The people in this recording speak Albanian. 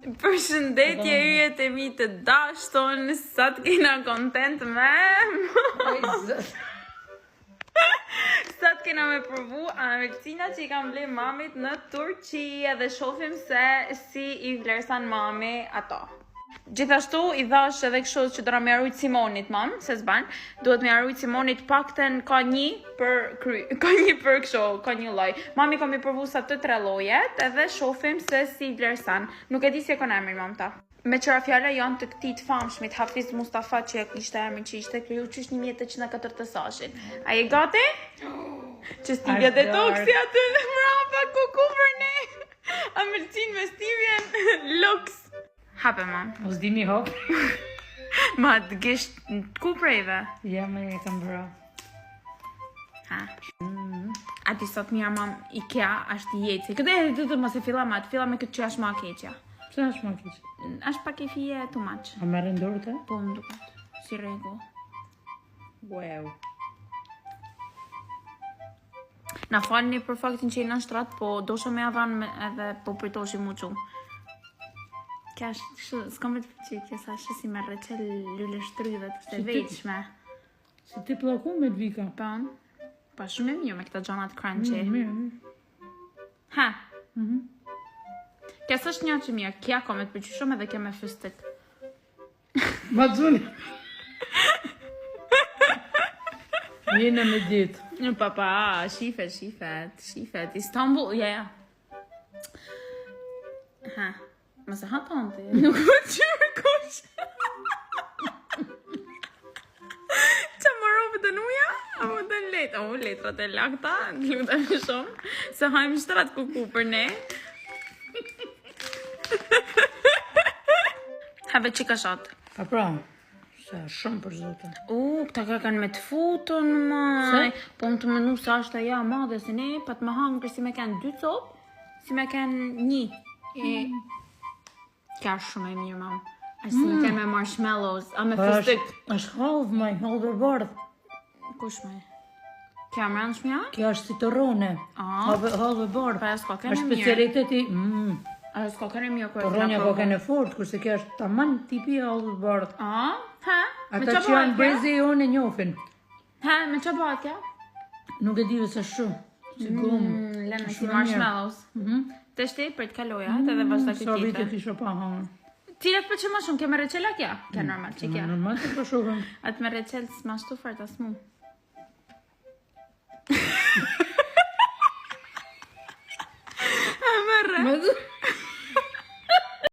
Përshëndetje yjet e mi të dashton, sa të kena kontent me sa të kena me provu amelcina që I kam ble mamit në Turqi edhe shofim se si I vlerësan mami ato. Gjithashtu I dhash edhe kështu që do na më arrujt Simonit mam, se s'ban, duhet më arrujt Simonit pakten ka një për kështu, ka një lloj. Mami kam I provu sa të 3 llojet edhe shofim se si vlerësan. Nuk e di si e kanë emrin mam ta. Me qëra fjalla janë të këtij të famshmit Hafiz Mustafa që ishte emrin që ishte kriju që është 1804 të sashin. A je gati? Që stivja detoksi atë mrapa kuku për ne. Amelcin me stivjen Lux. Hape mam. Mos di mi hop. Ma të gisht ku prejve? Ja me e kam bra. Ha. Ati sot mija mam Ikea është jeci. Këtë e të mos e filla ma, të filla me këtë që është ma keqja. Pse është ma keq? Është pak e fije too much. A merë ndorë të? Po më duket, si rregull. Wow. Na falni për faktin që jena në shtrat, po dosha me avan edhe po pritoshi muqu. Kja është, s'kam vetë përqitje, sa është si me reqel lule shtrydhe të se veçme. Se ti plaku me të vika? Pën, pa shumë e mirë me këta gjonat crunchy. Mirë. Ha. Kja s'është një që mirë, kja ka me të përqy shumë edhe kja me fystik. Ma të zuni. Jene me ditë. Papa, shifet. Istanbul, ja. Ha. Mëse ha tante, nuk më qyrë kush. Qa më rovë të nuja? A më të letë? O, letrat e lakta, lutem shumë. Se hajmë shtrat kuku për ne. Habe që ka shatë? Pa pra, se shumë për zote. Këta ka kanë me të futën, maj. Po më të menu sa është aja madhe se ne, pa të më hangër si me kanë 2 copë, si me kanë 1. Kja është shumë e mirë, mam. Ashtë si me kanë me marshmallows, a me fystik. është halvë, maj, halvë e bardhë. Kush me? Kja më rëndë shmja? Kja është citorone. Halvë e bardhë. Pa e s'ka kene është mirë. specialiteti. A e s'ka kene mirë kërë Ronja ka kene fort, kurse kja është taman tipi halvë e bardhë. Ha? Ata që janë brezi e unë e njofin. Ha, me që bëhat kja? Nuk e dive se shumë. Si gumë. Lene si marshmallows. Të shti për të kaloja, të dhe vazhda këtë Sa vite tjetër. kisha pa hangë. Tiret për që më shumë, ke me reqela kja? Kja normal që kja. Normal të përshukëm. Atë me reqel s'ma shtu fart as mu. A mërë.